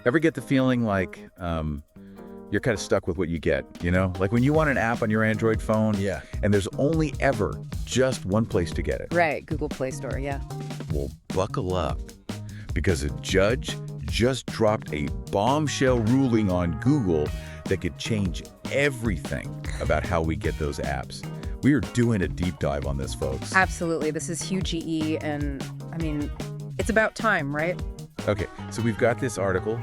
Ever get the feeling like you're kind of stuck with what you get, you know? Like when you want an app on your Android phone, Yeah. and there's only ever just one place to get it. Right, Google Play Store, yeah. Well, buckle up, because a judge just dropped a bombshell ruling on Google that could change everything about how we get those apps. We are doing a deep dive on this, folks. Absolutely. This is huge EE, and I mean, it's about time, right? Okay, so we've got this article,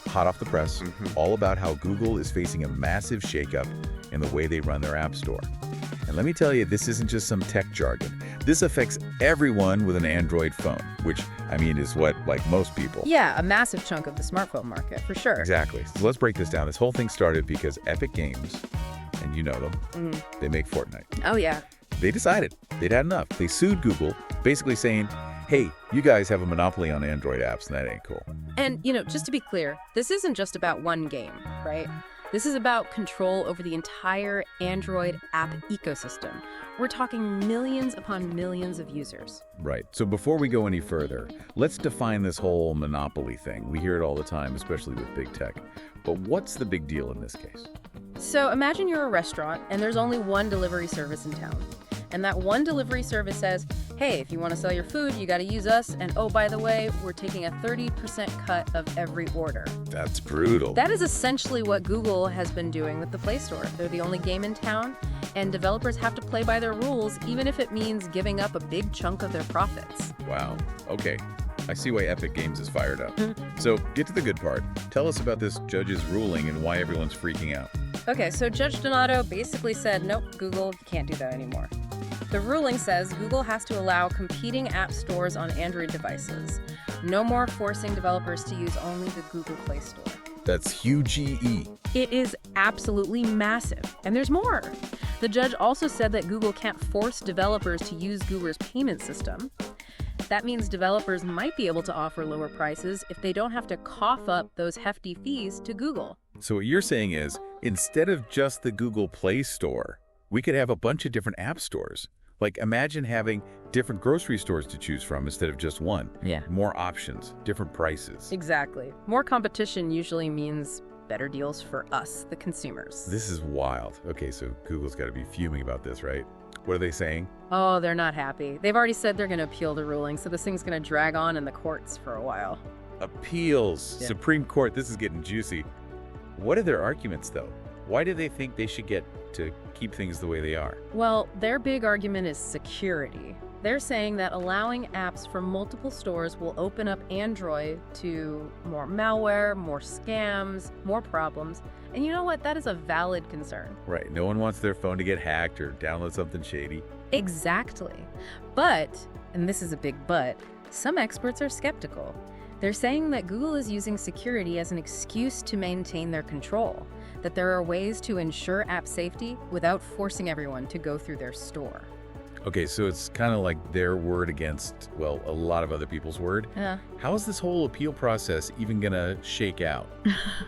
hot off the press, all about how Google is facing a massive shakeup in the way they run their app store. And let me tell you, this isn't just some tech jargon. This affects everyone with an Android phone, which, I mean, is what, like most people. Yeah, a massive chunk of the smartphone market, for sure. Exactly. So let's break this down. This whole thing started because Epic Games, and you know them, they make Fortnite. Oh, yeah. They decided they'd had enough. They sued Google, basically saying, hey, you guys have a monopoly on Android apps, and that ain't cool. And, just to be clear, this isn't just about one game, right? This is about control over the entire Android app ecosystem. We're talking millions upon millions of users. Right. So before we go any further, let's define this whole monopoly thing. We hear it all the time, especially with big tech. But what's the big deal in this case? So imagine you're a restaurant and there's only one delivery service in town. And that one delivery service says, hey, if you want to sell your food, you got to use us. And oh, by the way, we're taking a 30% cut of every order. That's brutal. That is essentially what Google has been doing with the Play Store. They're the only game in town, and developers have to play by their rules, even if it means giving up a big chunk of their profits. Wow. Okay. I see why Epic Games is fired up. So get to the good part. Tell us about this judge's ruling and why everyone's freaking out. Okay, so Judge Donato basically said, nope, Google can't do that anymore. The ruling says Google has to allow competing app stores on Android devices. No more forcing developers to use only the Google Play Store. That's huge EE. It is absolutely massive, and there's more. The judge also said that Google can't force developers to use Google's payment system. That means developers might be able to offer lower prices if they don't have to cough up those hefty fees to Google. So what you're saying is, instead of just the Google Play Store, we could have a bunch of different app stores. Like, imagine having different grocery stores to choose from instead of just one. Yeah. More options, different prices. Exactly. More competition usually means better deals for us, the consumers. This is wild. Okay, so Google's got to be fuming about this, right? What are they saying? Oh, they're not happy. They've already said they're going to appeal the ruling, so this thing's going to drag on in the courts for a while. Appeals. Yeah. Supreme Court, this is getting juicy. What are their arguments, though? Why do they think they should get to keep things the way they are? Well, their big argument is security. They're saying that allowing apps from multiple stores will open up Android to more malware, more scams, more problems. And you know what? That is a valid concern. Right. No one wants their phone to get hacked or download something shady. Exactly. But, and this is a big but, some experts are skeptical. They're saying that Google is using security as an excuse to maintain their control, that there are ways to ensure app safety without forcing everyone to go through their store. Okay, so it's kind of like their word against, well, a lot of other people's word. How is this whole appeal process even gonna shake out?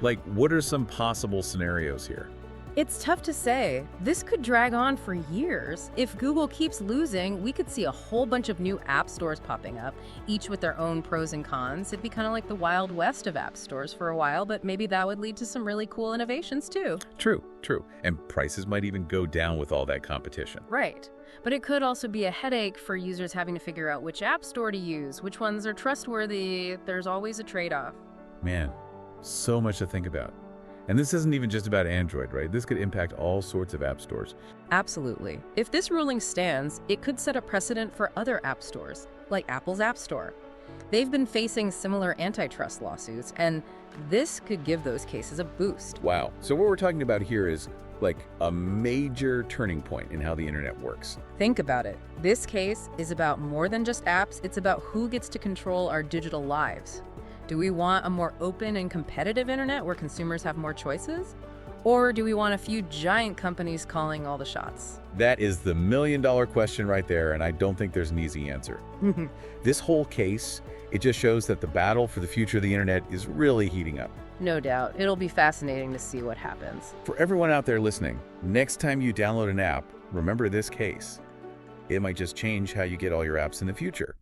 Like, what are some possible scenarios here? It's tough to say. This could drag on for years. If Google keeps losing, we could see a whole bunch of new app stores popping up, each with their own pros and cons. It'd be kind of like the Wild West of app stores for a while, but maybe that would lead to some really cool innovations too. True. And prices might even go down with all that competition. Right. But it could also be a headache for users having to figure out which app store to use, which ones are trustworthy. There's always a trade-off. Man, so much to think about. And this isn't even just about Android, right? This could impact all sorts of app stores. Absolutely. If this ruling stands, it could set a precedent for other app stores, like Apple's App Store. They've been facing similar antitrust lawsuits, and this could give those cases a boost. Wow. So what we're talking about here is like a major turning point in how the internet works. Think about it. This case is about more than just apps. It's about who gets to control our digital lives. Do we want a more open and competitive internet where consumers have more choices? Or do we want a few giant companies calling all the shots? That is the million-dollar question right there, and I don't think there's an easy answer. This whole case, it just shows that the battle for the future of the internet is really heating up. No doubt. It'll be fascinating to see what happens. For everyone out there listening, next time you download an app, remember this case. It might just change how you get all your apps in the future.